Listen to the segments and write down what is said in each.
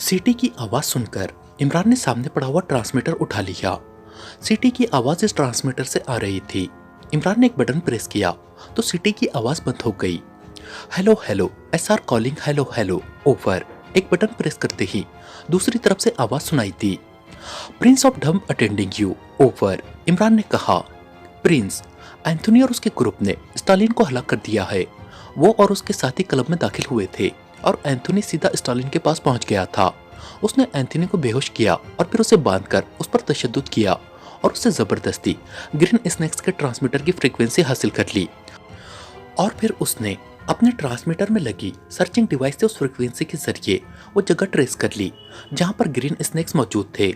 सीटी की आवाज सुनकर इमरान ने सामने पड़ा हुआ ट्रांसमीटर उठा लिया। सीटी की आवाज इस ट्रांसमीटर से आ रही थी। इमरान ने एक बटन प्रेस किया तो सीटी की आवाज बंद हो गई। Hello hello, SR calling, hello hello, over. एक बटन प्रेस करते ही दूसरी तरफ से आवाज सुनाई दी। प्रिंस ऑफ ढम अटेंडिंग यू, ओवर। इमरान ने कहा, प्रिंस, एंथोनी और उसके ग्रुप ने स्टालिन को हलाक कर दिया है। वो और उसके साथी क्लब में दाखिल हुए थे और एंथोनी सीधा स्टालिन के पास पहुंच गया था। उसने एंथोनी को बेहोश किया और फिर उसे बांधकर उस पर तशद्दुद किया और उससे जबरदस्ती ग्रीन स्नैक्स के ट्रांसमीटर की फ्रीक्वेंसी हासिल कर ली और फिर उसने अपने ट्रांसमीटर में लगी सर्चिंग डिवाइस से उस फ्रीक्वेंसी के जरिए वो जगह ट्रेस कर ली जहां पर ग्रीन स्नैक्स मौजूद थे।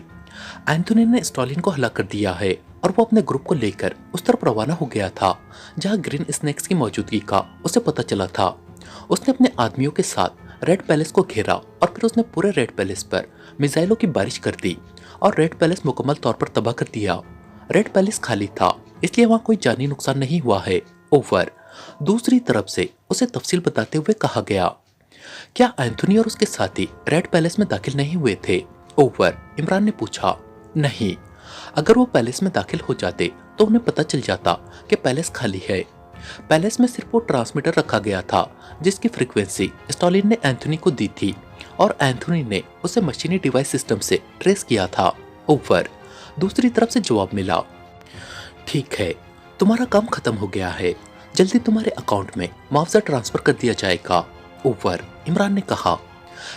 एंथोनी ने स्टालिन को हलाक कर दिया है और वो अपने ग्रुप को लेकर उस तरफ रवाना हो गया था जहां ग्रीन स्नैक्स की मौजूदगी का उसे पता चला था। उसने अपने आदमियों के साथ रेड पैलेस को घेरा और फिर उसने पूरे रेड पैलेस पर मिसाइलों की बारिश कर दी और रेड पैलेस मुकम्मल तौर पर तबाह कर दिया। रेड पैलेस खाली था, इसलिए वहां कोई जानी नुकसान नहीं हुआ है, ओवर। दूसरी तरफ से उसे तफसील बताते हुए कहा गया, क्या एंथोनी और उसके साथी रेड पैलेस में दाखिल नहीं हुए थे, ओवर। इमरान ने पूछा, नहीं। अगर वो पैलेस में दाखिल हो जाते तो उन्हें पता चल जाता कि पैलेस खाली है। पैलेस में सिर्फ वो ट्रांसमीटर रखा गया था जिसकी फ्रीक्वेंसी स्टालिन ने एंथोनी को दी थी और एंथोनी ने उसे मशीनी डिवाइस सिस्टम से ट्रेस किया था, ओवर। दूसरी तरफ से जवाब मिला, ठीक है, तुम्हारा काम खत्म हो गया है, जल्दी तुम्हारे अकाउंट में मुआवजा ट्रांसफर कर दिया जाएगा, ओवर। इमरान ने कहा,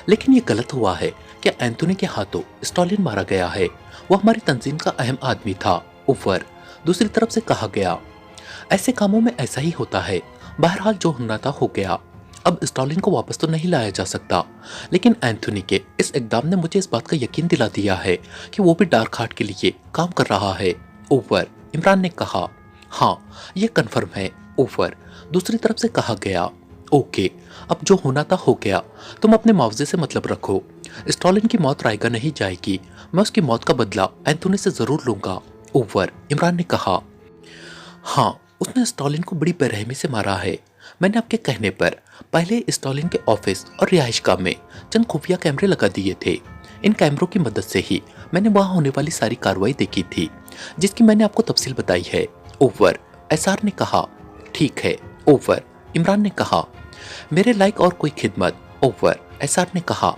लेकिन ये गलत हुआ है कि एंथोनी के हाथों स्टालिन मारा गया है। वो हमारी तंजीम का अहम आदमी था, ओवर। दूसरी तरफ से कहा गया, ऐसे कामों में ऐसा ही होता है। बहरहाल जो होना था हो गया। अब स्टालिन को वापस तो नहीं लाया जा सकता, लेकिन एंथोनी के इस इकदाम ने मुझे इस बात का यकीन दिला दिया है कि वो भी डार्क हार्ट के लिए काम कर रहा है, ओवर। इमरान ने कहा, हाँ, ये कन्फर्म है, ओवर। दूसरी तरफ से कहा गया, ओके, अब जो होना था हो गया। तुम अपने मुआवजे से मतलब रखो। स्टालिन की मौत रायगा नहीं जाएगी। मैं उसकी मौत का बदला एंथोनी से जरूर लूंगा, ओवर। इमरान ने कहा, हाँ, उसने स्टालिन को बड़ी बेरहमी से मारा है। मैंने आपके कहने पर पहले स्टालिन के ऑफिस और रिहाइशगाह में चंद खुफिया कैमरे लगा दिए थे। इन कैमरों की मदद से ही मैंने वहां होने वाली सारी कार्रवाई देखी थी जिसकी मैंने आपको तफसील बताई है, ओवर। एसआर ने कहा, ठीक है, ओवर। इमरान ने कहा, मेरे लायक और कोई खिदमत, ओवर। एसआर ने कहा,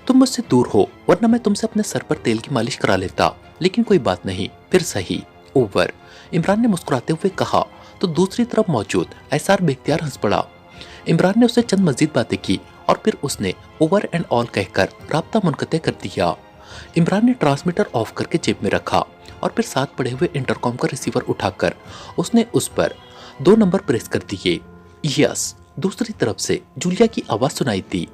तुम मुझसे दूर हो वरना मैं तुमसे अपने सर पर तेल की मालिश करा लेता, लेकिन कोई बात नहीं, फिर सही, ओवर। इमरान ने मुस्कुराते हुए कहा तो दूसरी तरफ मौजूद एसआर बेख्तियार हंस पड़ा। इमरान ने उससे चंद मजीद बातें की और फिर उसने ओवर एंड ऑल कहकर राब्ता मुनक़ते कर दिया। इमरान ने ट्रांसमीटर ऑफ करके जेब में रखा और फिर साथ पड़े हुए इंटरकॉम का रिसीवर उठाकर उसने उस पर 2 नंबर प्रेस कर दिए। यस। दूसरी तरफ से जूलिया की आवाज सुनाई दी,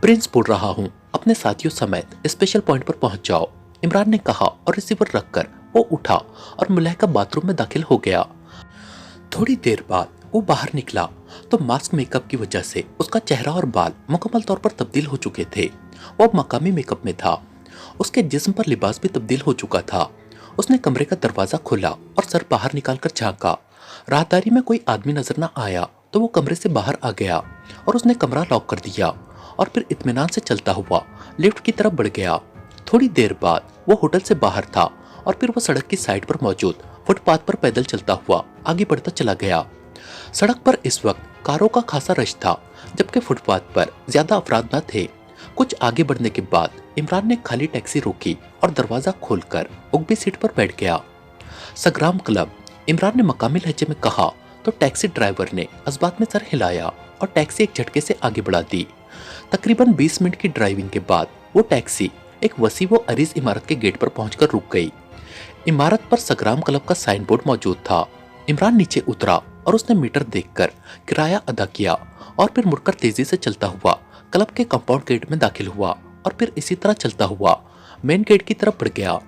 प्रिंस बोल रहा हूँ, अपने साथियों समेत स्पेशल पॉइंट पर पहुंच जाओ। इमरान ने कहा और रिसीवर रखकर वो उठा और मुलैका बाथरूम में दाखिल हो गया। थोड़ी देर बाद वो बाहर निकला तो मास्क मेकअप की वजह से उसका चेहरा और बाल मुकम्मल तौर पर तब्दील हो चुके थे। वो अब मकामी मेकअप में था। उसके जिस्म पर लिबास भी तब्दील हो चुका था। उसने कमरे का दरवाजा खोला और सर बाहर निकालकर झांका। राहदारी में कोई आदमी नजर न आया तो वो कमरे से बाहर आ गया और उसने कमरा लॉक कर दिया और फिर इत्मीनान से चलता हुआ लिफ्ट की तरफ बढ़ गया। थोड़ी देर बाद वो होटल से बाहर था और फिर वो सड़क की साइड पर मौजूद फुटपाथ पर पैदल चलता हुआ आगे बढ़ता चला गया। सड़क पर इस वक्त कारों का खासा रश था जबकि फुटपाथ पर ज्यादा अफराद न थे। कुछ आगे बढ़ने के बाद इमरान ने खाली टैक्सी रोकी और दरवाजा खोलकर उगबी सीट पर बैठ गया। सग्राम क्लब, इमरान ने मकामी लहजे में कहा तो टैक्सी ड्राइवर ने असबात में सर हिलाया और टैक्सी एक झटके से आगे बढ़ा दी। तकरीबन 20 मिनट की ड्राइविंग के बाद वो टैक्सी एक वसी व अरीज इमारत के गेट पर पहुंचकर रुक गई। इमारत पर सग्राम क्लब का साइन बोर्ड मौजूद था। इमरान नीचे उतरा और उसने मीटर देखकर किराया अदा किया और फिर मुड़कर तेजी से चलता हुआ क्लब के कंपाउंड गेट में दाखिल हुआ और फिर इसी तरह चलता हुआ मेन गेट की तरफ बढ़ गया।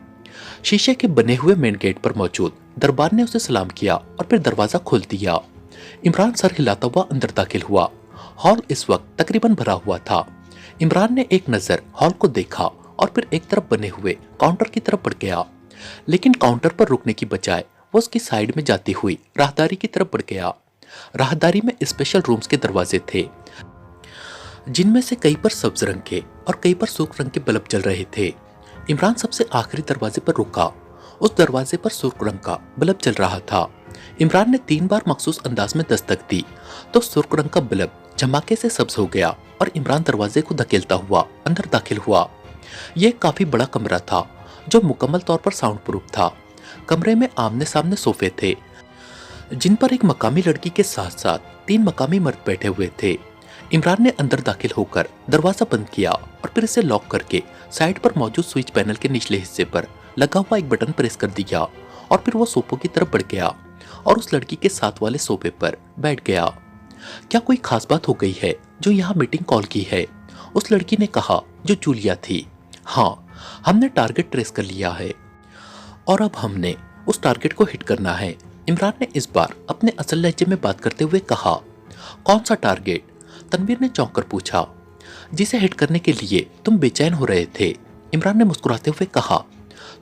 शीशे के बने हुए मेन गेट पर मौजूद दरबार ने उसे सलाम किया और फिर दरवाजा खोल दिया। इमरान सर हिलाता हुआ अंदर दाखिल हुआ। हॉल इस वक्त तकरीबन भरा हुआ था। इमरान ने एक नजर हॉल को देखा और फिर एक तरफ बने हुए काउंटर की तरफ बढ़ गया, लेकिन काउंटर पर रुकने की बजाय वो उसकी साइड में जाती हुई राहदारी की तरफ बढ़ गया। राहदारी में स्पेशल रूम्स के दरवाजे थे। जिनमें से कई पर सब्ज रंग के और कई पर सुर्ख रंग के बल्ब जल रहे थे। इमरान सबसे आखिरी दरवाजे पर रुका। उस दरवाजे पर सुर्ख रंग का बल्ब जल रहा था। इमरान ने 3 बार मखसूस अंदाज में दस्तक दी तो सुर्ख रंग का बल्ब झमाके से सब्ज हो गया और इमरान दरवाजे को धकेलता हुआ अंदर दाखिल हुआ। यह काफी बड़ा कमरा था जो मुकम्मल तौर पर साउंड प्रूफ था। कमरे में आमने सामने सोफे थे जिन पर एक मकामी लड़की के साथ साथ 3 मकामी मर्द बैठे हुए थे। इमरान ने अंदर दाखिल होकर दरवाजा बंद किया और फिर इसे लॉक करके साइड पर मौजूद स्विच पैनल के निचले हिस्से पर लगा हुआ एक बटन प्रेस कर दिया और फिर वो सोफों की तरफ बढ़ गया और उस लड़की के साथ वाले सोफे पर बैठ गया। क्या कोई खास बात हो गई है जो यहाँ मीटिंग कॉल की है? उस लड़की ने कहा जो जूलिया थी। हाँ, हमने टारगेट ट्रेस कर लिया है और अब हमने उस टारगेट को हिट करना है। इमरान ने इस बार अपने असल लहजे में बात करते हुए कहा। कौन सा टारगेट? तनवीर ने चौंक कर पूछा। जिसे हिट करने के लिए तुम बेचैन हो रहे थे। इमरान ने मुस्कुराते हुए कहा।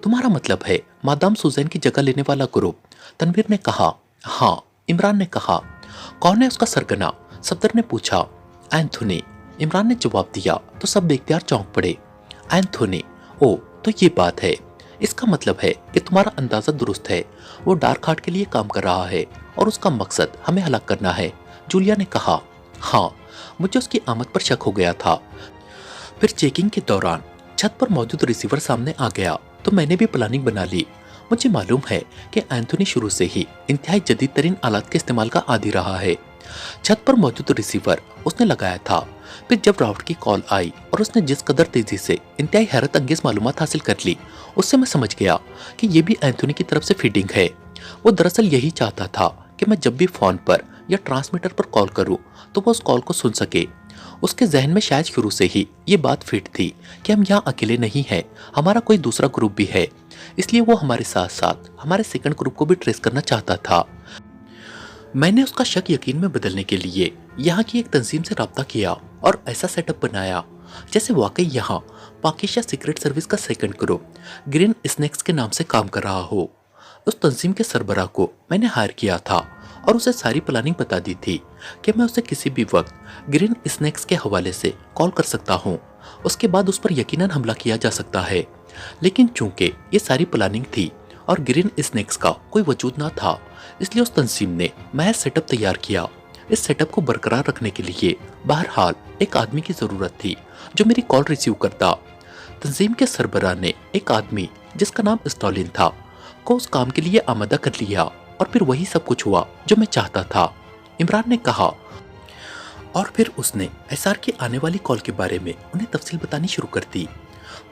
तुम्हारा मतलब है मादाम सुजैन की जगह लेने वाला ग्रुप? तनवीर ने कहा। हाँ, इमरान ने कहा। कौन है उसका सरगना? सफदर ने पूछा। एंथोनी, इमरान ने जवाब दिया तो सब बेख्तियार चौंक पड़े। एंथोनी, ओ तो ये बात है। इसका मतलब है कि तुम्हारा अंदाजा दुरुस्त है। वो डार्क हार्ट के लिए काम कर रहा है और उसका मकसद हमें हलाक करना है। जूलिया ने कहा। हाँ, मुझे उसकी आमद पर शक हो गया था। फिर चेकिंग के दौरान छत पर मौजूद रिसीवर सामने आ गया तो मैंने भी प्लानिंग बना ली। मुझे मालूम है कि एंथोनी शुरू से ही इंतहाई जदीद तरीन आलात के इस्तेमाल का आदी रहा है। छत पर मौजूद रिसीवर उसने लगाया था। फिर जब राउट की कॉल आई और उसने जिस कदर तेजी से इंतहाई हैरत अंगेज मालूमात हासिल कर ली, उससे मैं समझ गया कि ये भी एंथोनी की तरफ से फीडिंग है। वो दरअसल यही चाहता था कि मैं जब भी फोन पर या ट्रांसमीटर पर कॉल करूं तो वो उस कॉल को सुन सके। उसके जहन में शायद शुरू से ही ये बात फिट थी कि हम यहाँ अकेले नहीं हैं, हमारा कोई दूसरा ग्रुप भी है। इसलिए वो हमारे साथ साथ हमारे सेकंड ग्रुप को भी ट्रेस करना चाहता था। मैंने उसका शक यकीन में बदलने के लिए यहाँ की एक तंजीम से राब्ता किया और ऐसा सेटअप बनाया जैसे वाकई यहाँ पाकिस्तान सीक्रेट सर्विस का सेकंड ग्रुप ग्रीन स्नेक्स के नाम से काम कर रहा हो। उस तंजीम के सरबराह को मैंने हायर किया था और उसे सारी प्लानिंग बता दी थी कि मैं उसे किसी भी वक्त ग्रीन स्नेक्स के हवाले से कॉल कर सकता हूँ। उसके बाद उस पर यकीनन हमला किया जा सकता है। लेकिन चूंकि ये सारी प्लानिंग थी और ग्रीन स्नेक्स का कोई वजूद ना था, इसलिए उस तंजीम ने महज सेटअप तैयार किया। इस सेटअप को बरकरार रखने के लिए बहरहाल एक आदमी की जरूरत थी जो मेरी कॉल रिसीव करता। तंजीम के सरबराह ने एक आदमी जिसका नाम स्टॉलिन था को उस काम के लिए आमादा कर लिया और फिर वही सब कुछ हुआ जो मैं चाहता था। इमरान ने कहा। और फिर उसने एसआर की आने वाली कॉल के बारे में उन्हें तफसील बतानी शुरू कर दी।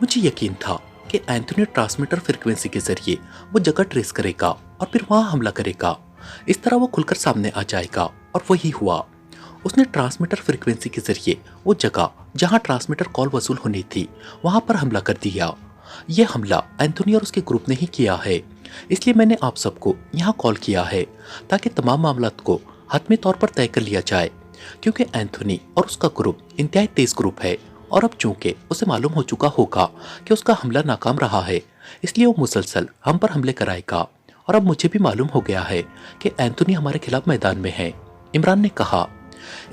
मुझे यकीन था कि एंथोनी ट्रांसमीटर फ्रीक्वेंसी के जरिए वो जगह ट्रेस करेगा और फिर वहां हमला करेगा। इस तरह वो खुलकर सामने आ जाएगा और वही हुआ। उसने ट्रांसमीटर फ्रीक्वेंसी के जरिए वो जगह जहां ट्रांसमीटर कॉल वसूल होनी थी वहां पर हमला कर दिया। यह हमला एंथोनी और उसके ग्रुप ने ही किया है, इसलिए मैंने आप सबको यहाँ कॉल किया है ताकि तमाम मामलात को हतमी तौर पर तय कर लिया जाए, क्योंकि एंथोनी और उसका ग्रुप इंतहाई तेज ग्रुप है और अब चूंकि उसे मालूम हो चुका होगा कि उसका हमला नाकाम रहा है, इसलिए वो मुसलसल हम पर हमले कराएगा। और अब मुझे भी मालूम हो गया है कि एंथोनी हमारे खिलाफ मैदान में है। इमरान ने कहा।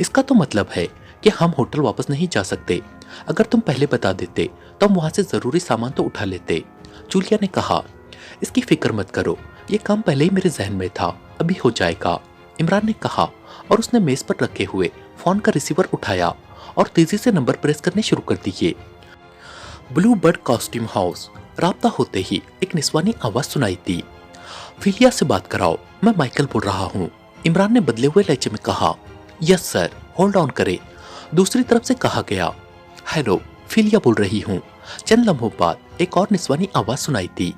इसका तो मतलब है कि हम होटल वापस नहीं जा सकते। अगर तुम पहले बता देते तो हम वहां से जरूरी सामान तो उठा लेते। जूलिया ने कहा। इसकी फिक्र मत करो, ये काम पहले ही मेरे जहन में था, अभी हो जाएगा। इमरान ने कहा और उसने मेज पर रखे हुए फोन का रिसीवर उठाया और तेजी से नंबर प्रेस करने शुरू कर दिए। Blue bird costume house. राब्ता होते ही एक निस्वानी आवाज सुनाई दी। फिलिया से बात कराओ, मैं माइकल बोल रहा हूँ। इमरान ने बदले हुए लहजे में कहा। यस सर, होल्ड ऑन करे। दूसरी तरफ से कहा गया। हेलो, फिलिया बोल रही हूँ। चंद लम्हों बाद एक और निस्वानी आवाज सुनाई दी।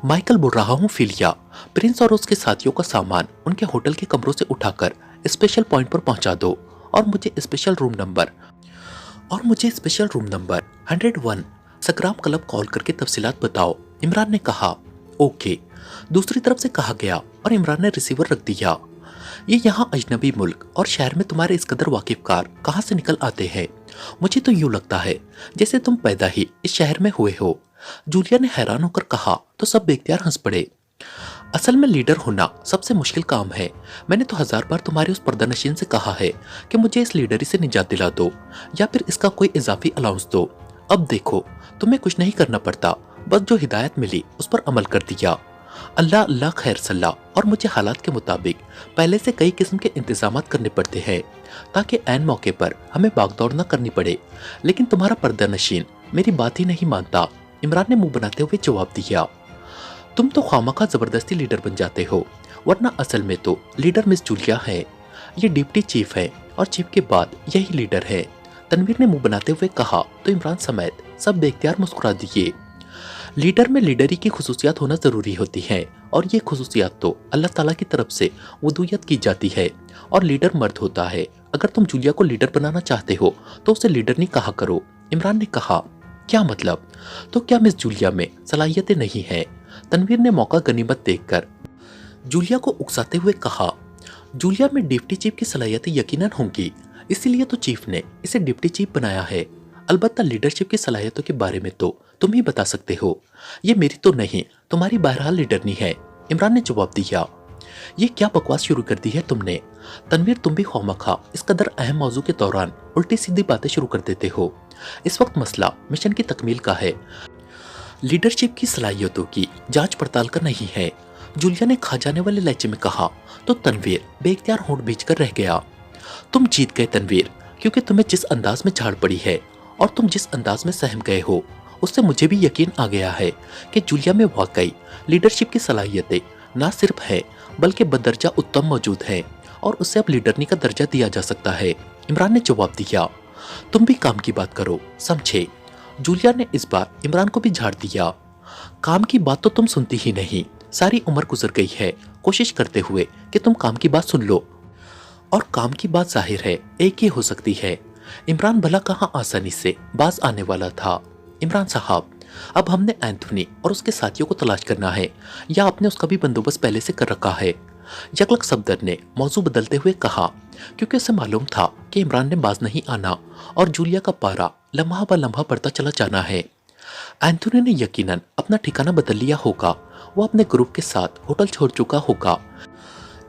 माइकल बोल रहा हूँ फिलिया, प्रिंस और उसके साथियों का सामान उनके होटल के कमरों से उठाकर स्पेशल पॉइंट पर पहुंचा दो और मुझे स्पेशल रूम नंबर 101 सकराम क्लब कॉल करके तफसीलात बताओ। इमरान ने कहा। ओके। दूसरी तरफ से कहा गया और इमरान ने रिसीवर रख दिया। ये यहाँ अजनबी मुल्क और शहर में तुम्हारे इस कदर वाकिफकार कहाँ से निकल आते हैं? मुझे तो यूं लगता है जैसे तुम पैदा ही इस शहर में हुए हो। जूलिया ने हैरान होकर कहा तो सब बेख्तियार हंस पड़े। असल में लीडर होना सबसे मुश्किल काम है। मैंने तो 1000 बार तुम्हारे उस पर्दानशीन से कहा है कि मुझे इस लीडरी से निजात दिला दो या फिर इसका कोई इजाफी अलाउंस दो। अब देखो, तुम्हें कुछ नहीं करना पड़ता, बस जो हिदायत मिली उस पर अमल कर दिया। अल्लाह अल्लाह खैर सल्ला। और मुझे हालात के मुताबिक पहले से कई किस्म के इंतजामात करने पड़ते हैं ताकि ऐन मौके पर हमें भागदौड़ न करनी पड़े। लेकिन तुम्हारा पर्दानशीन मेरी बात ही नहीं मानता। इमरान ने मुंह बनाते हुए जवाब दिया, तुम तो खामखा जबरदस्ती लीडर बन जाते हो, वरना असल में तो लीडर मिस जूलिया है। ये डिप्टी चीफ है और चीफ के बाद यही लीडर है। तनवीर ने मुंह बनाते हुए कहा तो इमरान समेत सब बेख्तियार मुस्कुरा दिए। लीडर में लीडरी की खुसूसियात होना जरूरी होती है और ये खुसूसियात तो अल्लाह ताला की तरफ से वदूयत की जाती है और लीडर मर्द होता है। अगर तुम जूलिया को लीडर बनाना चाहते हो तो उसे लीडर नहीं कहा करो। इमरान ने कहा, क्या मतलब? तो क्या मिस जूलिया में सलाहियतें नहीं है? तनवीर ने मौका गनीमत देखकर जूलिया को उकसाते हुए कहा, जूलिया में डिप्टी चीफ की सलाहियतें यकीनन होंगी, इसीलिए तो चीफ ने इसे डिप्टी चीफ बनाया है। अलबत्ता लीडरशिप की सलाहियतों के बारे में तो तुम ही बता सकते हो, ये मेरी तो नहीं, तुम्हारी बहरहाल लीडरनी है। इमरान ने जवाब दिया, ये क्या बकवास शुरू कर दी है तुमने? तनवीर, तुम भी खौमखा इस कदर अहम मौजू के दौरान उल्टी सीधी बातें शुरू कर देते हो। इस वक्त मसला मिशन की तकमील का है, लीडरशिप की सलाहियतों की जांच पड़ताल का नहीं है। जूलिया ने खा जाने वाले लहजे में कहा तो तनवीर बेख्तियार होंठ भींचकर रह गया। तुम जीत गए तनवीर, क्योंकि तुम्हें जिस अंदाज में झाड़ पड़ी है और तुम जिस अंदाज में सहम गए हो उससे मुझे भी यकीन आ गया है कि जूलिया में वाकई लीडरशिप की सलाहियतें न सिर्फ है बल्कि बदर्जा उत्तम मौजूद है और उसे अब लीडरनी का दर्जा दिया जा सकता है। इमरान ने जवाब दिया, तुम भी काम की बात करो, समझे? जूलिया ने इस बार इमरान को भी झाड़ दिया। काम की बात तो तुम सुनती ही नहीं, सारी उम्र गुजर गई है कोशिश करते हुए कि तुम काम की बात सुन लो, और काम की बात जाहिर है एक ही हो सकती है। इमरान भला कहाँ आसानी से बाज आने वाला था। इमरान साहब, अब हमने एंथोनी और उसके साथियों को तलाश करना है, या आपने उसका भी बंदोबस्त पहले से कर रखा है? यगलक सफदर ने मौजू बदलते हुए कहा, क्योंकि उसे मालूम था कि इमरान ने बाज नहीं आना और जूलिया का पारा लम्हा ब लम्हा बढ़ता चला जाना है। एंथोनी ने यकीनन अपना ठिकाना बदल लिया होगा, वो अपने ग्रुप के साथ होटल छोड़ चुका होगा,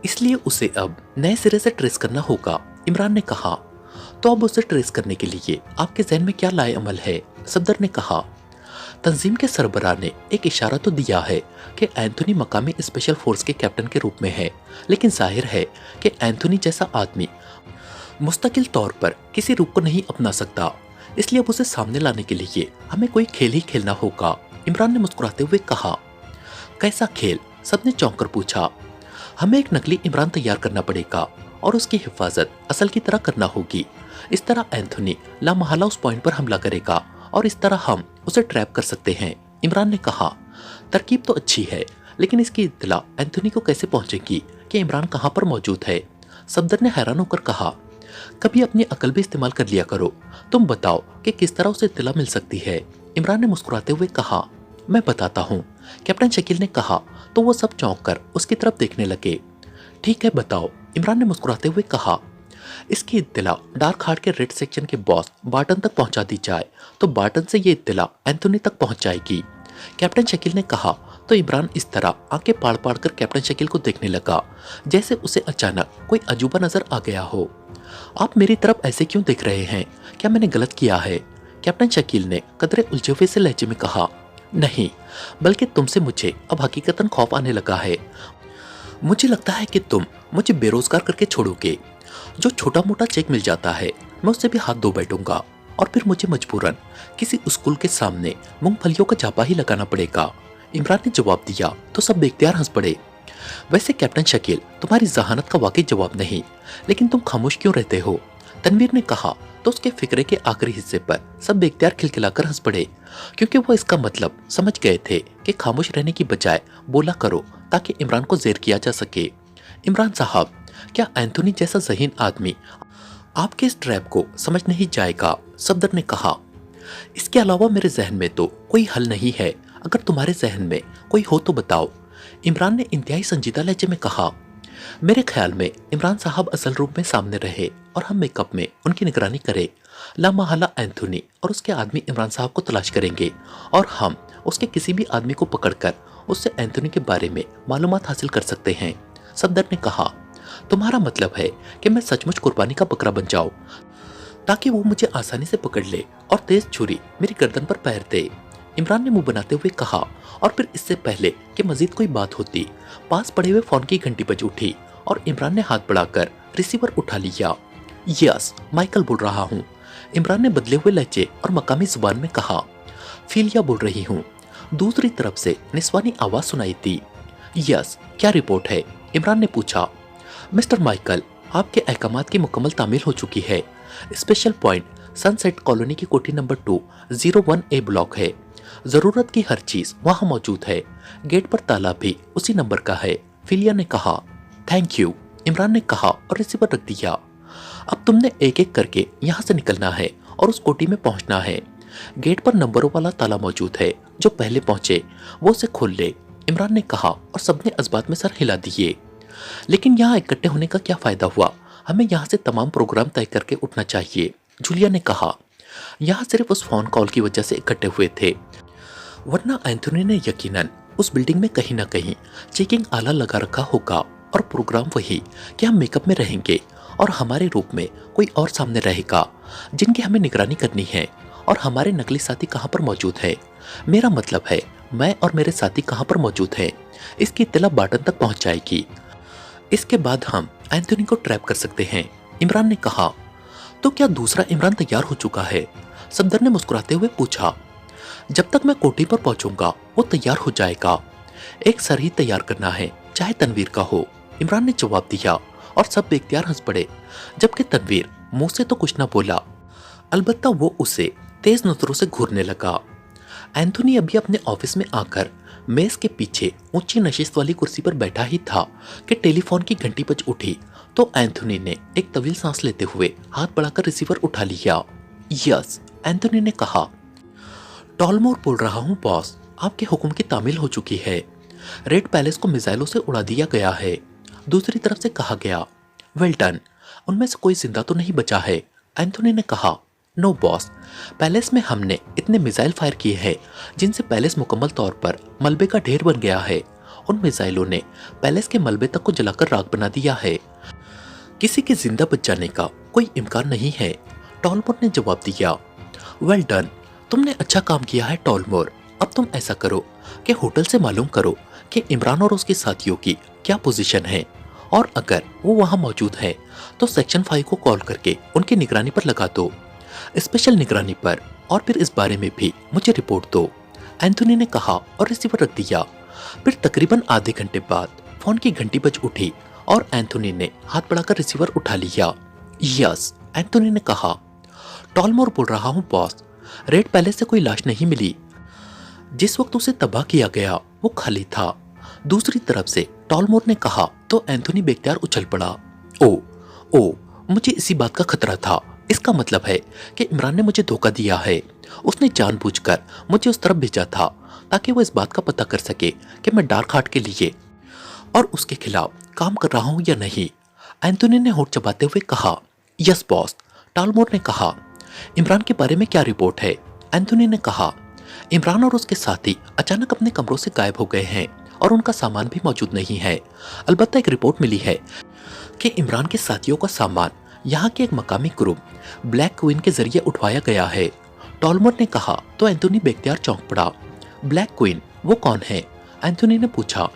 इसलिए उसे अब नए सिरे से ट्रेस करना होगा। इमरान ने कहा, तो अब उसे ट्रेस करने के लिए आपके जहन में क्या लाए अमल है? सफदर ने कहा, तंजीम के सरबराह ने एक इशारा तो दिया है कि एंथोनी मकामी स्पेशल फोर्स के कैप्टन के रूप में है, लेकिन जाहिर है कि एंथोनी जैसा आदमी मुस्तकिल तौर पर किसी रूप को नहीं अपना सकता, इसलिए अब उसे सामने लाने के लिए हमें कोई खेल ही खेलना होगा। इमरान ने मुस्कुराते हुए कहा, कैसा खेल? सबने चौंक कर पूछा। हमें एक नकली इमरान तैयार करना पड़ेगा और उसकी हिफाजत असल की तरह करना होगी। इस तरह एंथोनी लामहला उस पॉइंट पर हमला करेगा और इस तरह हम उसे ट्रैप कर सकते हैं। इमरान ने कहा, तरकीब तो अच्छी है, लेकिन इसकी इत्तला एंथोनी को कैसे पहुंचेगी कि इमरान कहां पर मौजूद है? सफदर ने हैरान होकर कहा, कभी अपनी अकल भी इस्तेमाल कर लिया करो, तुम बताओ कि किस तरह उसे इत्तला मिल सकती है? इमरान ने मुस्कुराते हुए कहा, मैं बताता हूँ। कैप्टन शकील ने कहा तो वो सब चौंक कर उसकी तरफ देखने लगे। ठीक है बताओ, इमरान ने मुस्कुराते हुए कहा, इसकी इत्तला डार्क हार्ट के रेड सेक्शन के बॉस बार्टन तक पहुंचा दी जाए तो बार्टन से ये इत्तला एंथोनी तक पहुंच जाएगी। कैप्टन शकील ने कहा तो इमरान इस तरह आंखें पाड़ पाड़ कर कैप्टन शकील को देखने लगा जैसे उसे अचानक कोई अजूबा नजर आ गया हो। आप मेरी तरफ ऐसे क्यों देख रहे हैं? क्या मैंने गलत किया है? कैप्टन शकील ने कदरे उलझे हुए से लहजे में कहा, नहीं, बल्कि तुमसे मुझे अब हकीकतन खौफ आने लगा है। मुझे लगता है कि तुम मुझे बेरोजगार करके छोड़ोगे। जो छोटा मोटा चेक मिल जाता है मैं उससे भी हाथ धो बैठूंगा और फिर मुझे मजबूरन किसी स्कूल के सामने मूंगफलियों का झापा ही लगाना पड़ेगा। इमरान ने जवाब दिया तो सब बेख्तियार हंस पड़े। वैसे कैप्टन शकील, तुम्हारी जहानत का वाकई जवाब नहीं, लेकिन तुम खामोश क्यों रहते हो? तनवीर ने कहा तो उसके फिक्रे के आखिरी हिस्से पर सब बेख्तियार खिलखिलाकर हंस पड़े, क्योंकि वो इसका मतलब समझ गए थे कि खामोश रहने की बजाय बोला करो ताकि इमरान को जेर किया जा सके। इमरान साहब, क्या एंथोनी जैसा ज़हीन आदमी आपके इस ट्रैप को समझ नहीं जाएगा? सफदर ने कहा, इसके अलावा मेरे जहन में तो कोई हल नहीं है, अगर तुम्हारे जहन में कोई हो तो बताओ। इमरान ने इंतहाई संजीदा लहजे में कहा, मेरे ख्याल में इमरान साहब असल रूप में सामने रहे और हम मेकअप में उनकी निगरानी करें। लामहला एंथोनी और उसके आदमी इमरान साहब को तलाश करेंगे और हम उसके किसी भी आदमी को पकड़कर उससे एंथोनी के बारे में मालूमात हासिल कर सकते हैं। सफदर ने कहा, तुम्हारा मतलब है कि मैं सचमुच कुर्बानी का बकरा बन जाऊं ताकि वो मुझे आसानी से पकड़ ले और तेज छुरी मेरी गर्दन पर पैर दे। इमरान ने मुंह बनाते हुए कहा, और फिर इससे पहले कि मजीद कोई बात होती, पास पड़े हुए फोन की घंटी बज उठी और इमरान ने हाथ बढ़ाकर रिसीवर उठा लिया। यस, माइकल बोल रहा हूँ, इमरान ने बदले हुए लहजे और मकामी जुबान में कहा। फीलिया बोल रही हूँ, दूसरी तरफ से निस्वानी आवाज सुनाई थी। यस, क्या रिपोर्ट है? इमरान ने पूछा। मिस्टर माइकल, आपके अहकामात की मुकम्मल तामील हो चुकी है। स्पेशल पॉइंट सनसेट कॉलोनी की कोठी नंबर 201A ब्लॉक है। जरूरत की हर चीज वहां मौजूद है। गेट पर ताला भी उसी नंबर का है, फिलिया ने कहा। थैंक यू, इमरान ने कहा और रिसीवर रख दिया। अब तुमने एक एक करके यहाँ से निकलना है और उस कोठी में पहुंचना है। गेट पर नंबरों वाला ताला मौजूद है, जो पहले पहुंचे वो उसे खोल ले, इमरान ने कहा और सबने इस बात में सर हिला दिए। लेकिन यहाँ इकट्ठे होने का क्या फायदा हुआ? हमें यहाँ से तमाम प्रोग्राम तय करके उठना चाहिए, जूलिया ने कहा। यहाँ सिर्फ उस फोन कॉल की वजह से इकट्ठे हुए थे, वरना एंथोनी ने यकीनन उस बिल्डिंग में कहीं ना कहीं चेकिंग आला लगा रखा होगा और प्रोग्राम वही कि हम मेकअप में रहेंगे और हमारे रूप में कोई और सामने रहेगा जिनकी हमें निगरानी करनी है, और हमारे नकली साथी कहाँ पर मौजूद है। मेरा मतलब है, मैं और मेरे साथी कहाँ पर मौजूद हैं, इसकी इत्तला बाटन तक पहुंच जाएगी। इसके बाद हम एंथोनी को ट्रैप कर सकते हैं, इमरान ने कहा। तो क्या दूसरा इमरान तैयार हो चुका है? सफदर ने मुस्कुराते हुए पूछा। जब तक मैं कोठी पर पहुंचूंगा वो तैयार हो जाएगा। एक सर ही तैयार करना है, चाहे तनवीर का हो, इमरान ने जवाब दिया और सब बेख्तियार हंस पड़े, जबकि तनवीर मुंह से तो कुछ न बोला, अलबत्ता वो उसे तेज नजरों से घूरने लगा। एंथोनी अभी अपने ऑफिस में आकर मेज के पीछे ऊंची नशिस्त वाली कुर्सी पर बैठा ही था कि टेलीफोन की घंटी बज उठी तो एंथोनी ने एक तवील सांस लेते हुए हाथ बढ़ाकर रिसीवर उठा लिया। यस, एंथोनी ने कहा। टॉलमोर बोल रहा हूँ बॉस, आपके हुक्म की तामील हो चुकी है। रेड पैलेस को मिसाइलों से उड़ा दिया गया है, दूसरी तरफ से कहा गया। वेल डन, उनमें से कोई जिंदा तो नहीं बचा है, एंथोनी ने कहा। नो बॉस, पैलेस में हमने इतने मिसाइल फायर किए हैं जिनसे पैलेस मुकम्मल तौर पर मलबे का ढेर बन गया है। उन मिसाइलों ने पैलेस के मलबे तक को जलाकर राख बना दिया है। किसी के जिंदा बच जाने का कोई इम्कान नहीं है, टॉलमोर ने जवाब दिया। वेल डन, तुमने अच्छा काम किया है टॉलमोर। अब तुम ऐसा करो कि होटल से मालूम करो कि इमरान और उसके साथियों की क्या पोजीशन है, और अगर वो वहां मौजूद है तो सेक्शन 5 को कॉल करके उनकी निगरानी पर लगा दो, स्पेशल निगरानी पर, और फिर इस बारे में भी मुझे रिपोर्ट दो, एंथोनी ने कहा और रिसीवर रख दिया। फिर तकरीबन आधे घंटे बाद फोन की घंटी बज उठी और एंथोनी ने हाथ बढ़ाकर रिसीवर उठा लिया। यस, एंथोनी ने कहा। टॉलमोर बोल रहा हूँ बॉस, रेड पैलेस से कोई लाश नहीं मिली। जिस वक्त उसे तबाह किया गया वो खाली था, दूसरी तरफ से, टॉलमोर ने कहा तो एंथोनी बेख्तियार उछल पड़ा। ओ, मुझे इसी बात का खतरा था। इसका मतलब है कि इमरान ने मुझे धोखा दिया है। उसने जानबूझकर मुझे उस तरफ भेजा था ताकि वो इस बात का पता कर सके कि मैं डार्क हार्ट के लिए और उसके खिलाफ काम कर रहा हूं या नहीं, एंथोनी ने होठ चबाते हुए कहा। यस बॉस, टॉलमोर ने कहा। इमरान के बारे में क्या रिपोर्ट है? एंथोनी ने कहा। इमरान और उसके साथी अचानक अपने कमरों से गायब हो गए हैं और उनका सामान भी मौजूद नहीं है। अलबत्ता एक रिपोर्ट मिली है कि इमरान के साथियों का सामान यहाँ के एक मकामी ग्रुप ब्लैक क्वीन के जरिए उठवाया गया है, टॉलमोर ने कहा तो एंथोनी बेख्तियार चौंक पड़ा। ब्लैक क्वीन, वो कौन है? एंथोनी ने पूछा।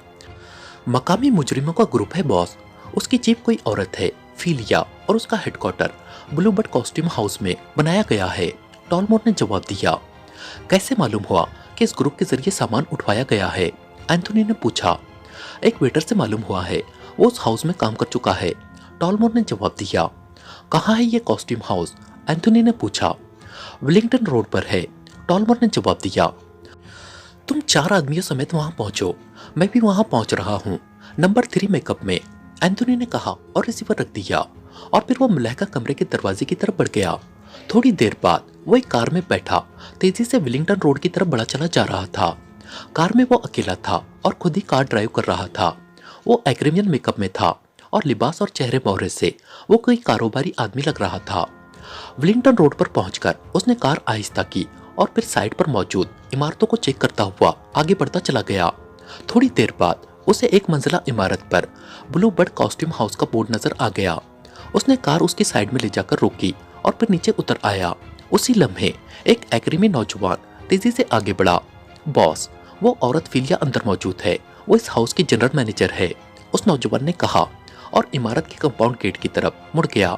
मकामी मुजरिमों का ग्रुप है बॉस। उसकी चीफ कोई औरत है, फीलिया, और उसका हेडक्वार्टर ब्लूबर्ड कॉस्ट्यूम हाउस में बनाया गया है, टॉलमोर ने जवाब दिया। कैसे मालूम हुआ कि इस ग्रुप के जरिए सामान उठवाया गया है? एंथोनी ने पूछा। एक वेटर से मालूम हुआ है, वो उस हाउस में काम कर चुका है, टॉलमोर ने जवाब दिया। कहाँ है ये कॉस्ट्यूम हाउस? एंथोनी ने पूछा। विलिंगटन रोड पर है, टॉलमोर ने जवाब दिया। तुम 4 आदमियों समेत वहां पहुंचो, मैं भी वहां पहुंच रहा हूं, नंबर 3 मेकअप में, एंथोनी ने कहा और रिसीवर रख दिया, और फिर वो मलहका कमरे के दरवाजे की तरफ बढ़ गया। थोड़ी देर बाद वो एक कार में बैठा तेजी से विलिंगटन रोड की तरफ बढ़ा चला जा रहा था। कार में वो अकेला था और खुद ही कार ड्राइव कर रहा था। वो एग्रीमियन मेकअप में था और लिबास और चेहरे मोहरे से वो कोई कारोबारी आदमी लग रहा था। विलिंगटन रोड पर पहुंचकर उसने कार आहिस्ता की और फिर साइड पर मौजूद इमारतों को चेक करता हुआ आगे बढ़ता चला गया। थोड़ी देर बाद उसे एक मंजिला इमारत पर ब्लू बर्ड कॉस्ट्यूम हाउस का बोर्ड नजर आ गया। उसने कार उसकी साइड में ले जाकर रोकी और फिर नीचे उतर आया। उसी लम्हे एक एग्री नौजवान तेजी से आगे बढ़ा। बॉस, वो औरत फिलिया अंदर मौजूद है। वो इस हाउस की जनरल मैनेजर है, उस नौजवान ने कहा और इमारत के कंपाउंड गेट की तरफ मुड़ गया।